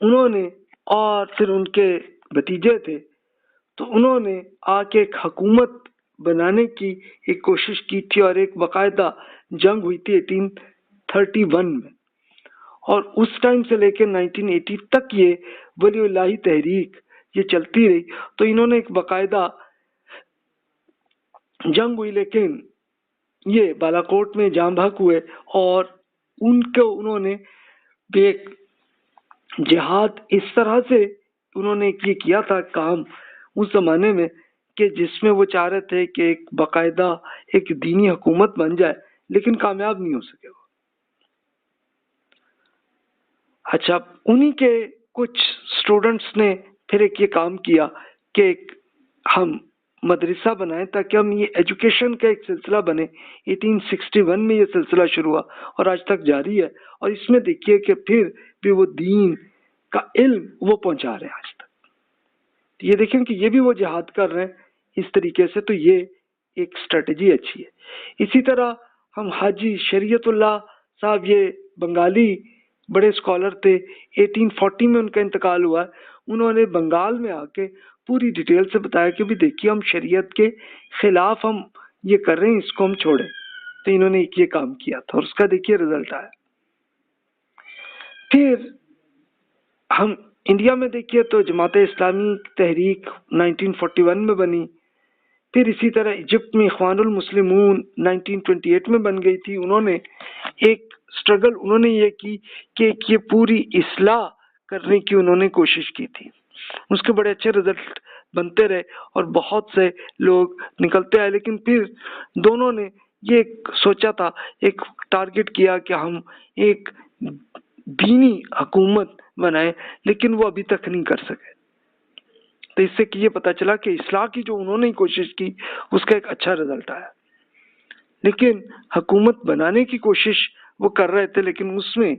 انہوں نے اور پھر ان کے بھتیجے تھے، تو انہوں نے آ کے ایک حکومت بنانے کی ایک کوشش کی تھی، اور ایک باقاعدہ جنگ ہوئی تھی 1831 میں، اور اس ٹائم سے لے کے 1980 تک یہ ولی اللہ تحریک یہ چلتی رہی. تو انہوں نے ایک باقاعدہ جنگ ہوئی، لیکن یہ بالاکوٹ میں جام بحق ہوئے، اور انہوں نے ایک جہاد اس طرح سے انہوں نے یہ کیا تھا کام اس زمانے میں، کہ جس میں وہ چاہ رہے تھے کہ ایک باقاعدہ ایک دینی حکومت بن جائے، لیکن کامیاب نہیں ہو سکے وہ. اچھا، انہی کے کچھ اسٹوڈنٹس نے پھر ایک یہ کام کیا کہ ایک ہم مدرسہ بنائیں تاکہ ہم یہ ایجوکیشن کا ایک سلسلہ بنے. 1861 میں یہ سلسلہ شروع ہوا اور آج تک جاری ہے، اور اس میں دیکھیے کہ پھر بھی وہ دین کا علم وہ پہنچا رہے ہیں آج تک. یہ دیکھیں کہ یہ بھی وہ جہاد کر رہے ہیں اس طریقے سے، تو یہ ایک اسٹریٹجی اچھی ہے. اسی طرح ہم حاجی شریعت اللہ صاحب، یہ بنگالی بڑے اسکالر تھے، 1840 میں ان کا انتقال ہوا. انہوں نے بنگال میں آ کے پوری ڈیٹیل سے بتایا کہ بھی دیکھیے ہم شریعت کے خلاف ہم یہ کر رہے ہیں، اس کو ہم چھوڑیں. تو انہوں نے یہ کام کیا تھا اور اس کا دیکھیے رزلٹ آیا. پھر ہم انڈیا میں دیکھیے تو جماعت اسلامی تحریک 1941 میں بنی. پھر اسی طرح ایجپٹ میں اخوان المسلمون 1928 میں بن گئی تھی. انہوں نے ایک سٹرگل انہوں نے یہ کی کہ یہ پوری اصلاح کرنے کی انہوں نے کوشش کی تھی. اس کے بڑے اچھے رزلٹ بنتے رہے اور بہت سے لوگ نکلتے آئے، لیکن پھر دونوں نے یہ ایک سوچا تھا، ایک ٹارگٹ کیا کہ ہم ایک دینی حکومت بنائیں، لیکن وہ ابھی تک نہیں کر سکے. تو اس سے یہ پتا چلا کہ اصلاح کی جو انہوں نے کوشش کی اس کا ایک اچھا رزلٹ آیا، لیکن حکومت بنانے کی کوشش وہ کر رہے تھے، لیکن اس میں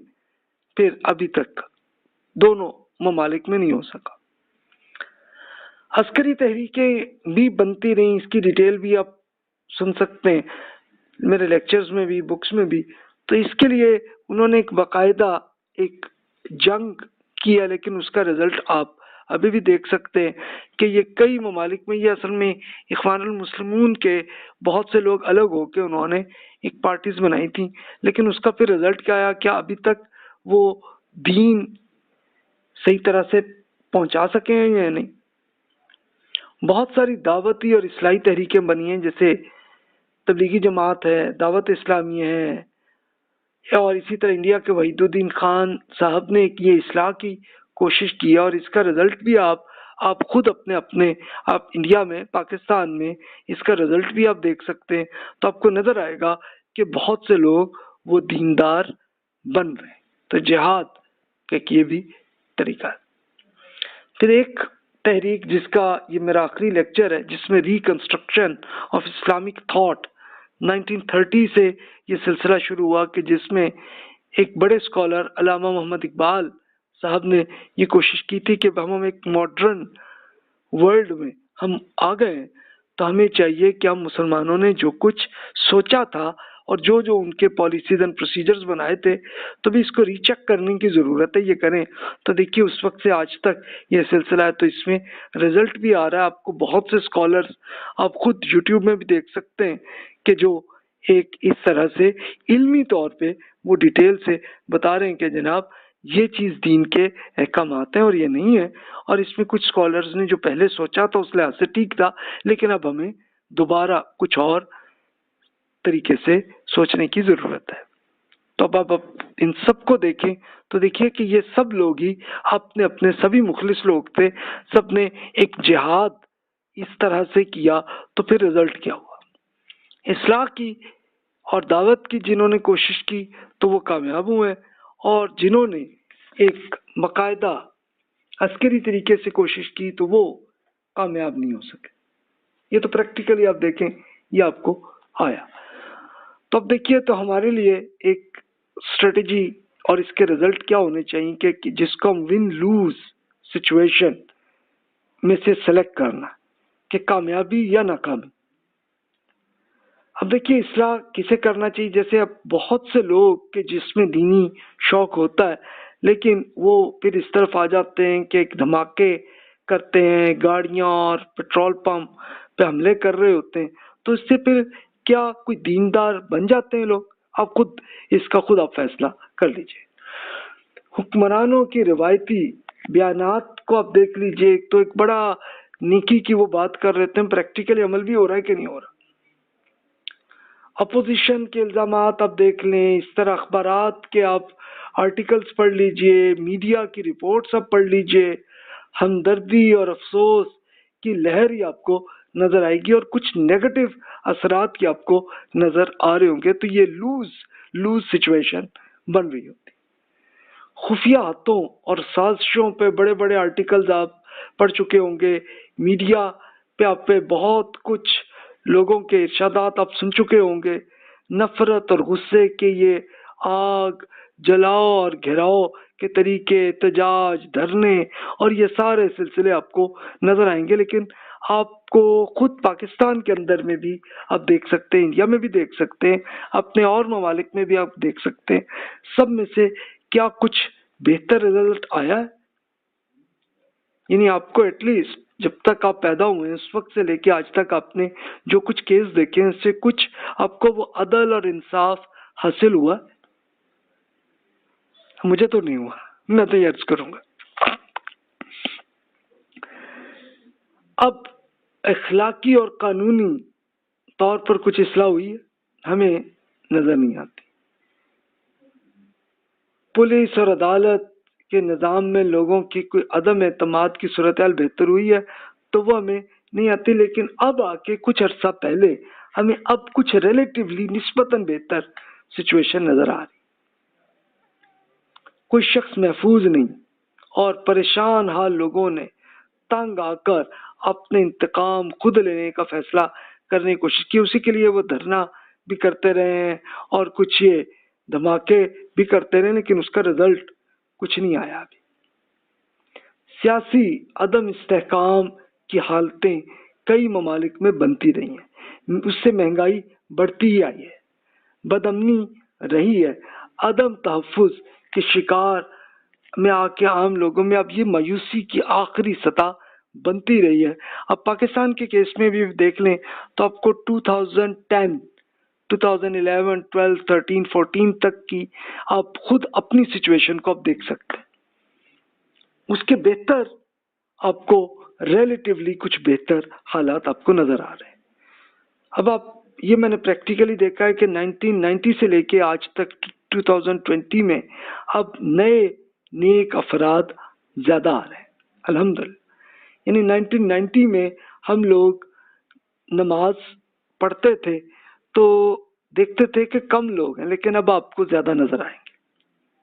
پھر ابھی تک دونوں ممالک میں نہیں ہو سکا. عسکری تحریکیں بھی بنتی رہیں، اس کی ڈیٹیل بھی آپ سن سکتے ہیں میرے لیکچرز میں بھی، بکس میں بھی. تو اس کے لیے انہوں نے ایک باقاعدہ ایک جنگ کیا، لیکن اس کا رزلٹ آپ ابھی بھی دیکھ سکتے ہیں کہ یہ کئی ممالک میں، یہ اصل میں اخوان المسلمون کے بہت سے لوگ الگ ہو کے انہوں نے ایک پارٹیز بنائی تھیں، لیکن اس کا پھر رزلٹ کیا آیا؟ کیا ابھی تک وہ دین صحیح طرح سے پہنچا سکے ہیں یا نہیں؟ بہت ساری دعوتی اور اصلاحی تحریکیں بنی ہیں، جیسے تبلیغی جماعت ہے، دعوت اسلامی ہے، اور اسی طرح انڈیا کے وحید الدین خان صاحب نے یہ اصلاح کی کوشش کی، اور اس کا رزلٹ بھی آپ خود اپنے آپ انڈیا میں، پاکستان میں اس کا رزلٹ بھی آپ دیکھ سکتے ہیں. تو آپ کو نظر آئے گا کہ بہت سے لوگ وہ دیندار بن رہے ہیں. تو جہاد کا یہ بھی طریقہ ہے. پھر ایک تحریک جس کا یہ میرا آخری لیکچر ہے، جس میں ریکنسٹرکشن آف اسلامک تھاٹ 1930 سے یہ سلسلہ شروع ہوا، کہ جس میں ایک بڑے اسکالر علامہ محمد اقبال صاحب نے یہ کوشش کی تھی کہ ہم ایک ماڈرن ورلڈ میں ہم آ گئے ہیں، تو ہمیں چاہیے کہ ہم مسلمانوں نے جو کچھ سوچا تھا اور جو ان کے پالیسیز اینڈ پروسیجرز بنائے تھے، تو بھی اس کو ری چیک کرنے کی ضرورت ہے، یہ کریں. تو دیکھیے اس وقت سے آج تک یہ سلسلہ ہے، تو اس میں رزلٹ بھی آ رہا ہے. آپ کو بہت سے اسکالرز آپ خود یوٹیوب میں بھی دیکھ سکتے ہیں کہ جو ایک اس طرح سے علمی طور پہ وہ ڈیٹیل سے بتا رہے ہیں کہ جناب یہ چیز دین کے احکامات ہیں اور یہ نہیں ہے. اور اس میں کچھ اسکالرز نے جو پہلے سوچا تھا اس لحاظ سے ٹھیک تھا، لیکن اب ہمیں دوبارہ کچھ اور طریقے سے سوچنے کی ضرورت ہے. تو اب آپ ان سب کو دیکھیں تو دیکھیے کہ یہ سب لوگ ہی اپنے سبھی مخلص لوگ تھے، سب نے ایک جہاد اس طرح سے کیا. تو پھر رزلٹ کیا ہوا؟ اصلاح کی اور دعوت کی جنہوں نے کوشش کی تو وہ کامیاب ہوئے، اور جنہوں نے ایک باقاعدہ عسکری طریقے سے کوشش کی تو وہ کامیاب نہیں ہو سکے. یہ تو پریکٹیکلی آپ دیکھیں یہ آپ کو آیا. تو اب دیکھیے تو ہمارے لیے ایک اسٹریٹجی اور اس کے رزلٹ کیا ہونے چاہیے کہ جس کو ہم ون لوز سچویشن میں سے سلیکٹ کرنا کہ کامیابی یا ناکامی. اب دیکھیے اصلاح کسے کرنا چاہیے؟ جیسے اب بہت سے لوگ کہ جس میں دینی شوق ہوتا ہے لیکن وہ پھر اس طرف آ جاتے ہیں کہ ایک دھماکے کرتے ہیں، گاڑیاں اور پیٹرول پمپ پہ حملے کر رہے ہوتے ہیں، تو اس سے پھر کیا کوئی دیندار بن جاتے ہیں لوگ؟ آپ خود اس کا خود آپ فیصلہ کر لیجئے۔ حکمرانوں کی روایتی بیانات کو آپ دیکھ لیجئے، ایک تو ایک بڑا نیکی کی وہ بات کر رہے تھے، پریکٹیکلی عمل بھی ہو رہا ہے کہ نہیں ہو رہا۔ اپوزیشن کے الزامات آپ دیکھ لیں، اس طرح اخبارات کے آپ آرٹیکلز پڑھ لیجئے، میڈیا کی رپورٹس آپ پڑھ لیجئے، ہمدردی اور افسوس کی لہر ہی آپ کو نظر آئے گی اور کچھ نیگیٹو اثرات کی آپ کو نظر آ رہے ہوں گے۔ تو یہ لوز سچویشن بن رہی ہوتی۔ خفیہ ہاتھوں اور سازشوں پہ بڑے بڑے آرٹیکلز آپ پڑھ چکے ہوں گے، میڈیا پہ آپ پہ بہت کچھ لوگوں کے ارشادات آپ سن چکے ہوں گے، نفرت اور غصے کے یہ آگ جلاؤ اور گھیراؤ کے طریقے، احتجاج، دھرنے اور یہ سارے سلسلے آپ کو نظر آئیں گے۔ لیکن آپ کو خود پاکستان کے اندر میں بھی آپ دیکھ سکتے ہیں، انڈیا میں بھی دیکھ سکتے ہیں، اپنے اور ممالک میں بھی آپ دیکھ سکتے ہیں، سب میں سے کیا کچھ بہتر رزلٹ آیا ہے؟ یعنی آپ کو ایٹ لیسٹ جب تک آپ پیدا ہوئے ہیں اس وقت سے لے کے آج تک آپ نے جو کچھ کیس دیکھے ہیں اس سے کچھ آپ کو وہ عدل اور انصاف حاصل ہوا؟ مجھے تو نہیں ہوا، میں تو یہ عرض کروں گا۔ اب اخلاقی اور قانونی طور پر کچھ اصلاح ہوئی ہے، ہمیں نظر نہیں آتی۔ پولیس اور عدالت کے نظام میں لوگوں کی کوئی عدم اعتماد کی صورتحال بہتر ہوئی ہے تو وہ ہمیں نہیں آتی، لیکن اب آ کے کچھ عرصہ پہلے ہمیں اب کچھ ریلیٹیولی نسبتاً بہتر سچویشن نظر آ رہی۔ کوئی شخص محفوظ نہیں اور پریشان حال لوگوں نے تنگ آ کر اپنے انتقام خود لینے کا فیصلہ کرنے کی کوشش کی، اسی کے لیے وہ دھرنا بھی کرتے رہے ہیں اور کچھ یہ دھماکے بھی کرتے رہے، لیکن اس کا رزلٹ کچھ نہیں آیا ابھی۔ سیاسی عدم استحکام کی حالتیں کئی ممالک میں بنتی رہی ہیں، اس سے مہنگائی بڑھتی ہی آئی ہے، بدامنی رہی ہے، عدم تحفظ کے شکار میں آ کے عام لوگوں میں اب یہ مایوسی کی آخری سطح بنتی رہی ہے۔ اب پاکستان کے کیس میں بھی دیکھ لیں تو آپ کو 2010 2011 12 13 14 تک کی آپ خود اپنی سچویشن کو آپ دیکھ سکتے ہیں، اس کے بہتر آپ کو ریلیٹیولی کچھ بہتر حالات آپ کو نظر آ رہے ہیں۔ اب آپ یہ میں نے پریکٹیکلی دیکھا ہے کہ 1990 سے لے کے آج تک 2020 میں اب نئے نیک افراد زیادہ آ رہے ہیں الحمدللہ۔ یعنی 1990 میں ہم لوگ نماز پڑھتے تھے تو دیکھتے تھے کہ کم لوگ ہیں، لیکن اب آپ کو زیادہ نظر آئیں گے۔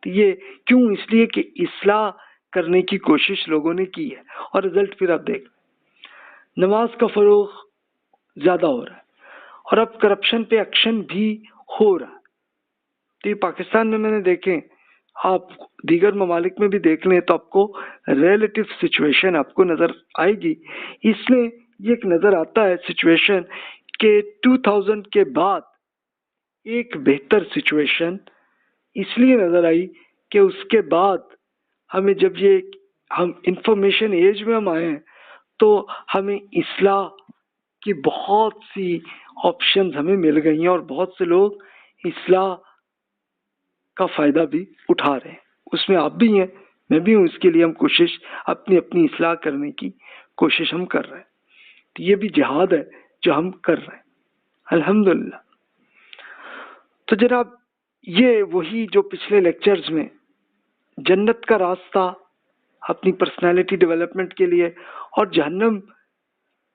تو یہ کیوں؟ اس لیے کہ اصلاح کرنے کی کوشش لوگوں نے کی ہے اور رزلٹ پھر آپ دیکھ، نماز کا فروغ زیادہ ہو رہا ہے اور اب کرپشن پہ ایکشن بھی ہو رہا ہے۔ تو یہ پاکستان میں نے دیکھیں، آپ دیگر ممالک میں بھی دیکھ لیں تو آپ کو ریلیٹیو سچویشن آپ کو نظر آئے گی۔ اس میں یہ ایک نظر آتا ہے سچویشن کہ 2000 کے بعد ایک بہتر سچویشن اس لیے نظر آئی کہ اس کے بعد ہمیں جب ہم انفارمیشن ایج میں ہم آئے ہیں تو ہمیں اصلاح کی بہت سی آپشنز ہمیں مل گئی ہیں اور بہت سے لوگ اصلاح کا فائدہ بھی اٹھا رہے ہیں، اس میں آپ بھی ہیں، میں بھی ہوں، اس کے لیے ہم کوشش اپنی اصلاح کرنے کی کوشش ہم کر رہے ہیں۔ تو یہ بھی جہاد ہے جو ہم کر رہے ہیں الحمدللہ۔ تو جناب یہ وہی جو پچھلے لیکچرز میں جنت کا راستہ اپنی پرسنالٹی ڈیولپمنٹ کے لیے اور جہنم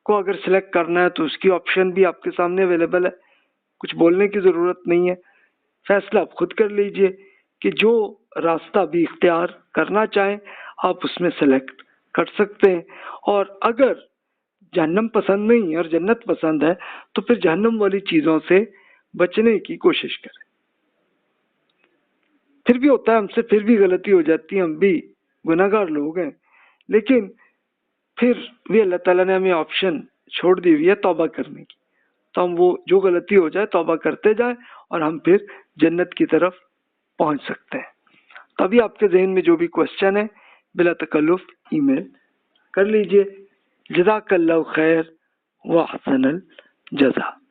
کو اگر سلیکٹ کرنا ہے تو اس کی آپشن بھی آپ کے سامنے اویلیبل ہے، کچھ بولنے کی ضرورت نہیں ہے، فیصلہ آپ خود کر لیجئے کہ جو راستہ بھی اختیار کرنا چاہیں آپ اس میں سلیکٹ کر سکتے ہیں، اور اگر جہنم پسند نہیں ہے اور جنت پسند ہے تو پھر جہنم والی چیزوں سے بچنے کی کوشش کریں۔ پھر بھی ہوتا ہے ہم سے، پھر بھی غلطی ہو جاتی ہے، ہم بھی گناہگار لوگ ہیں، لیکن پھر بھی اللہ تعالیٰ نے ہمیں آپشن چھوڑ دی ہوئی ہے توبہ کرنے کی، تو ہم وہ جو غلطی ہو جائے توبہ کرتے جائیں اور ہم پھر جنت کی طرف پہنچ سکتے ہیں۔ تبھی آپ کے ذہن میں جو بھی کوشچن ہے بلا تکلف ای میل کر لیجئے. جزاک اللہ خیر و احسن الجزا.